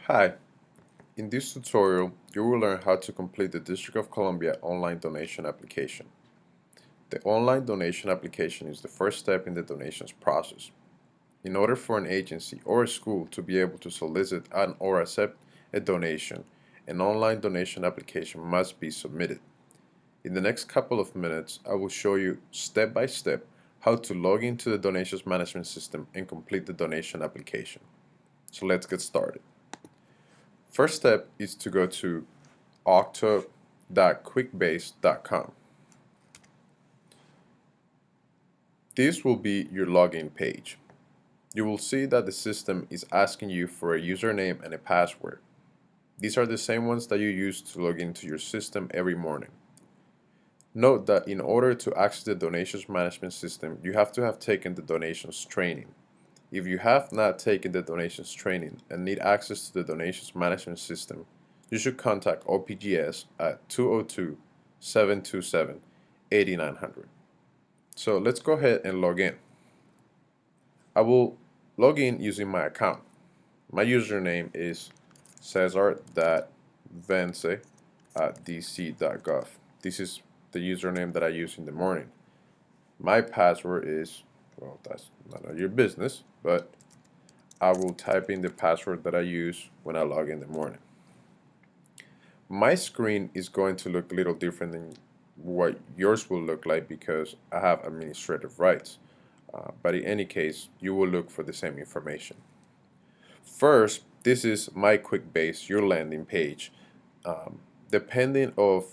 Hi, in this tutorial you will learn how to complete the District of Columbia online donation application. The online donation application is the first step in the donations process. In order for an agency or a school to be able to solicit or accept a donation, an online donation application must be submitted. In the next couple of minutes, I will show you step by step how to log into the donations management system and complete the donation application. So let's get started. First step is to go to octo.quickbase.com. This will be your login page. You will see that the system is asking you for a username and a password. These are the same ones that you use to log into your system every morning. Note that in order to access the donations management system, you have to have taken the donations training. If you have not taken the donations training and need access to the donations management system, you should contact OPGS at 202-727-8900. So let's go ahead and log in. I will log in using my account. My username is cesar.vence@dc.gov. This is the username that I use in the morning. My password is, well, that's none of your business, but I will type in the password that I use when I log in the morning. My screen is going to look a little different than what yours will look like because I have administrative rights. But in any case, you will look for the same information. First, this is my Quickbase, your landing page. Depending of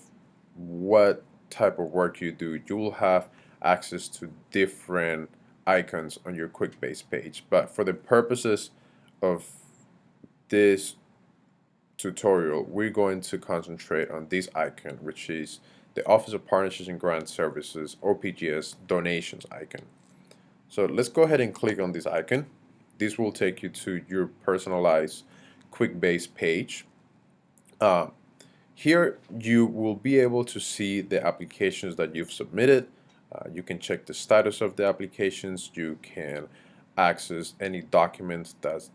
what type of work you do, you will have access to different icons on your Quickbase page. But for the purposes of this tutorial, we're going to concentrate on this icon, which is the Office of Partnerships and Grant Services, OPGS donations icon. So let's go ahead and click on this icon. This will take you to your personalized Quickbase page. Here you will be able to see the applications that you've submitted. You can check the status of the applications. You can access any document that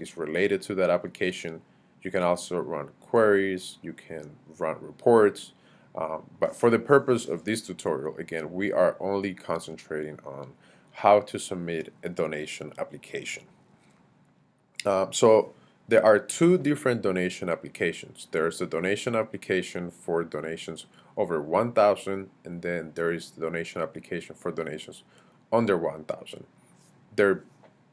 is related to that application. You can also run queries. You can run reports. But for the purpose of this tutorial, again, we are only concentrating on how to submit a donation application. So there are two different donation applications. There's the donation application for donations over 1,000, and then there is the donation application for donations under 1,000. They're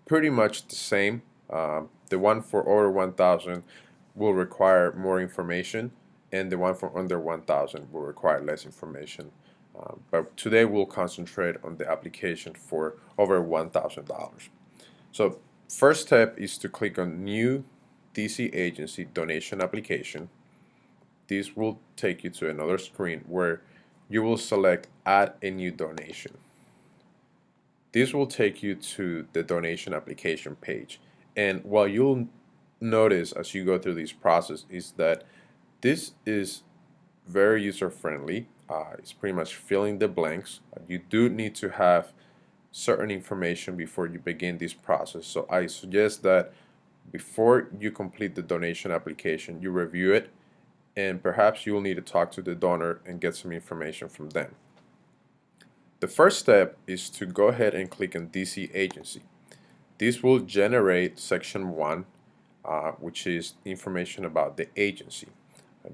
pretty much the same. The one for over 1,000 will require more information, and the one for under 1,000 will require less information. But today we'll concentrate on the application for over $1,000. So first step is to click on New DC Agency Donation Application. This will take you to another screen where you will select Add a New Donation. This will take you to the donation application page. And what you'll notice as you go through this process is that this is very user-friendly. It's pretty much filling the blanks. You do need to have certain information before you begin this process. So I suggest that before you complete the donation application, you review it, and perhaps you will need to talk to the donor and get some information from them. The first step is to go ahead and click on DC Agency. This will generate section 1, which is information about the agency.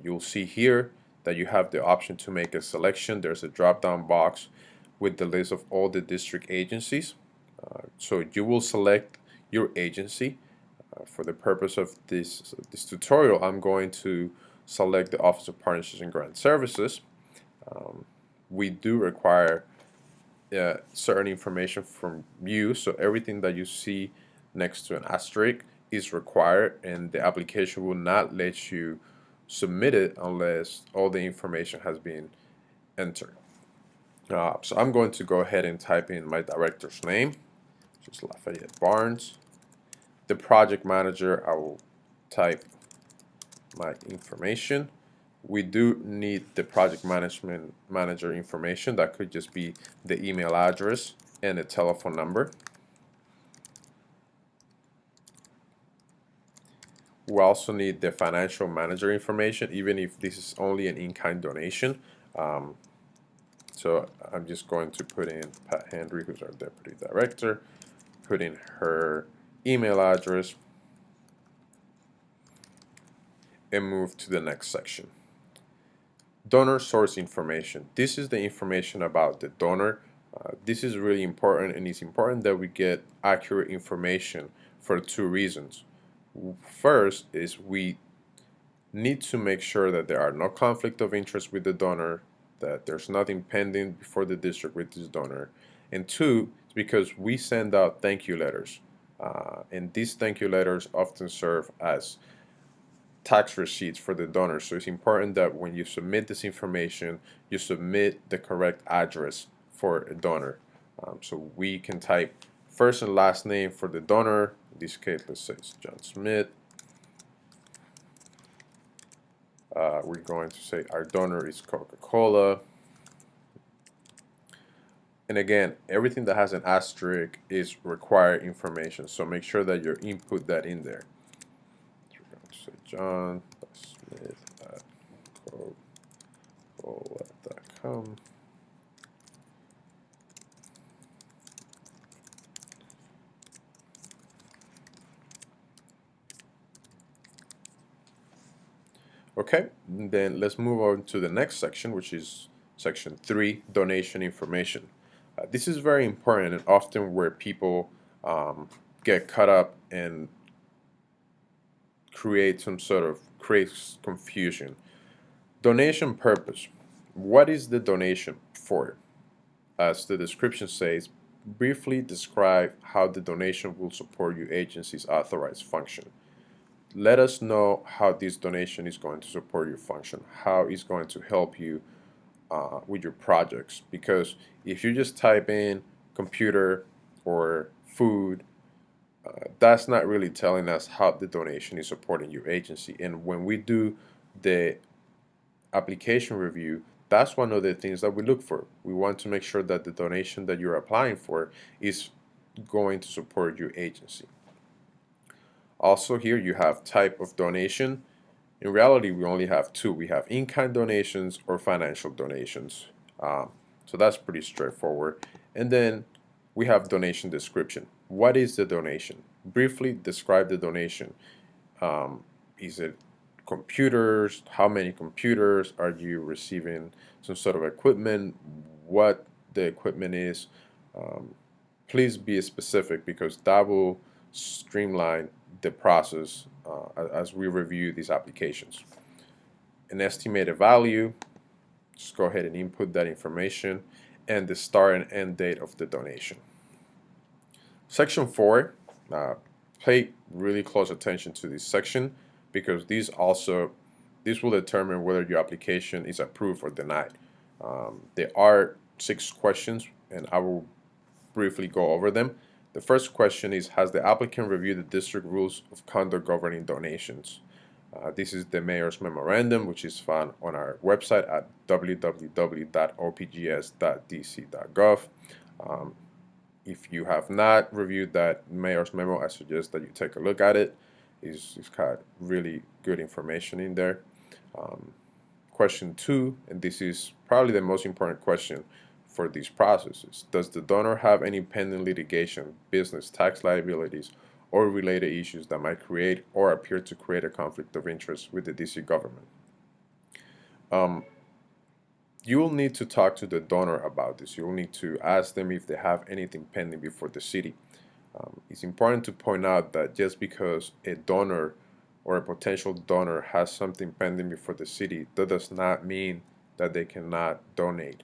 You'll see here that you have the option to make a selection. There's a drop-down box with the list of all the district agencies. So you will select your agency. For the purpose of this tutorial, I'm going to select the Office of Partnerships and Grant Services. We do require certain information from you, so everything that you see next to an asterisk is required, and the application will not let you submit it unless all the information has been entered. So I'm going to go ahead and type in my director's name, which is Lafayette Barnes. The project manager, I will type my information. We do need the project management manager information. That could just be the email address and a telephone number. We also need the financial manager information, even if this is only an in-kind donation. So I'm just going to put in Pat Henry, who's our deputy director, put in her email address, and move to the next section. Donor source information. This is the information about the donor. This is really important, and it's important that we get accurate information for two reasons. First is we need to make sure that there are no conflict of interest with the donor, that there's nothing pending before the district with this donor. And two, it's because we send out thank you letters. And these thank you letters often serve as tax receipts for the donor. So it's important that when you submit this information, you submit the correct address for a donor. So we can type first and last name for the donor. In this case, let's say it's John Smith. We're going to say our donor is Coca-Cola. And again, everything that has an asterisk is required information. So make sure that you input that in there. So we're going to say John Smith at Coca-Cola.com. Okay, then let's move on to the next section, which is section 3, donation information. This is very important and often where people get caught up and creates confusion. Donation purpose. What is the donation for? As the description says, briefly describe how the donation will support your agency's authorized function. Let us know how this donation is going to support your function, how it's going to help you with your projects. Because if you just type in computer or food, that's not really telling us how the donation is supporting your agency. And when we do the application review, that's one of the things that we look for. We want to make sure that the donation that you're applying for is going to support your agency. Also here you have type of donation. In reality, we only have two. We have in-kind donations or financial donations. So that's pretty straightforward. And then we have donation description. What is the donation? Briefly describe the donation. Is it computers? How many computers? Are you receiving some sort of equipment? What the equipment is? Please be specific, because that will streamline the process as we review these applications. An estimated value, just go ahead and input that information, and the start and end date of the donation. Section 4, pay really close attention to this section, because this will determine whether your application is approved or denied. There are 6 questions, and I will briefly go over them. The first question is, has the applicant reviewed the district rules of conduct governing donations? This is the mayor's memorandum, which is found on our website at www.opgs.dc.gov. If you have not reviewed that mayor's memo, I suggest that you take a look at it. It's got really good information in there. Question 2, and this is probably the most important question for these processes. Does the donor have any pending litigation, business, tax liabilities, or related issues that might create or appear to create a conflict of interest with the DC government? You will need to talk to the donor about this. You will need to ask them if they have anything pending before the city. It's important to point out that just because a donor or a potential donor has something pending before the city, that does not mean that they cannot donate.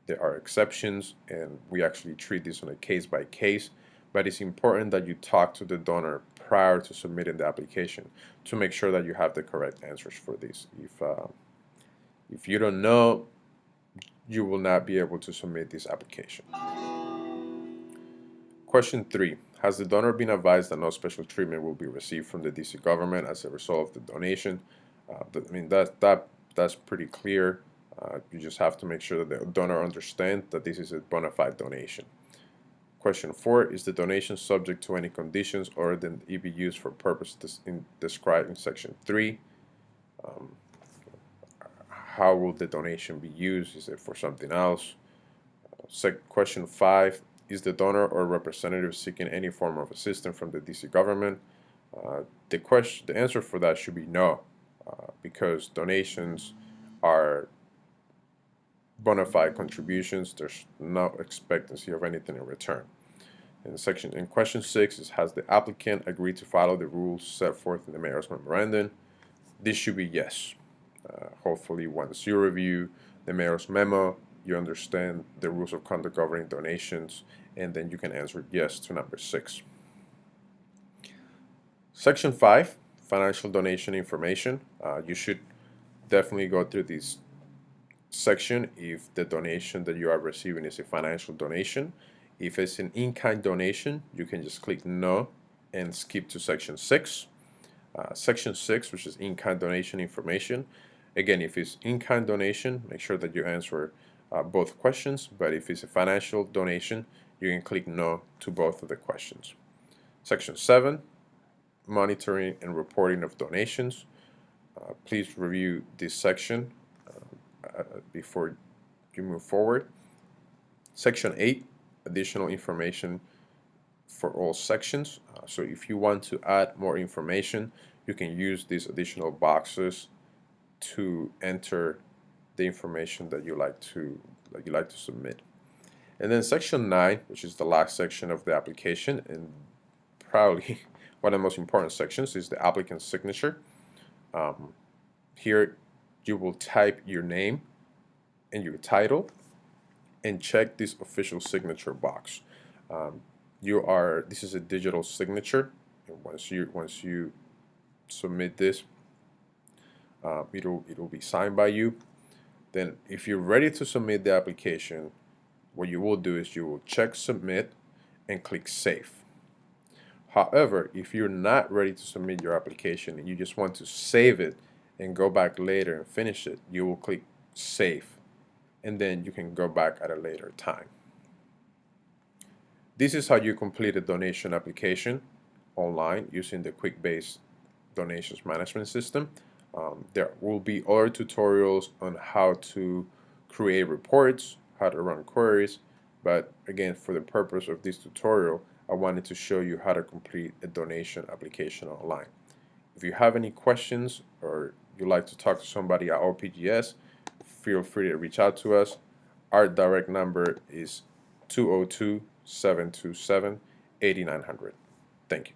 There are exceptions, and we actually treat this on a case-by-case, but it's important that you talk to the donor prior to submitting the application to make sure that you have the correct answers for this. If you don't know, you will not be able to submit this application. Question 3. Has the donor been advised that no special treatment will be received from the DC government as a result of the donation? That's pretty clear. You just have to make sure that the donor understands that this is a bona fide donation. Question 4, is the donation subject to any conditions other than it be used for purposes described in section 3? How will the donation be used? Is it for something else? Question 5, is the donor or representative seeking any form of assistance from the DC government? The answer for that should be no, because donations are bona fide contributions. There's no expectancy of anything in return. In question 6 is, has the applicant agreed to follow the rules set forth in the mayor's memorandum? This should be yes. Hopefully once you review the mayor's memo, you understand the rules of conduct governing donations, and then you can answer yes to number 6. Section 5, financial donation information. You should definitely go through this section if the donation that you are receiving is a financial donation. If it's an in-kind donation, you can just click no and skip to section 6. Section 6, which is in-kind donation information. Again, if it's in-kind donation, make sure that you answer both questions, but if it's a financial donation, you can click no to both of the questions. Section 7, monitoring and reporting of donations. Please review this section before you move forward. Section 8, additional information for all sections. So if you want to add more information, you can use these additional boxes to enter the information that you like to submit. And then section 9, which is the last section of the application, and probably one of the most important sections, is the applicant's signature. Here you will type your name and your title and check this official signature box. This is a digital signature, and once you submit this, it'll be signed by you. Then if you're ready to submit the application, what you will do is you will check submit and click save. However, if you're not ready to submit your application and you just want to save it and go back later and finish it, you will click save, and then you can go back at a later time. This is how you complete a donation application online using the Quickbase donations management system. There will be other tutorials on how to create reports, how to run queries, but again, for the purpose of this tutorial, I wanted to show you how to complete a donation application online. If you have any questions or you'd like to talk to somebody at OPGS, feel free to reach out to us. Our direct number is 202-727-8900. Thank you.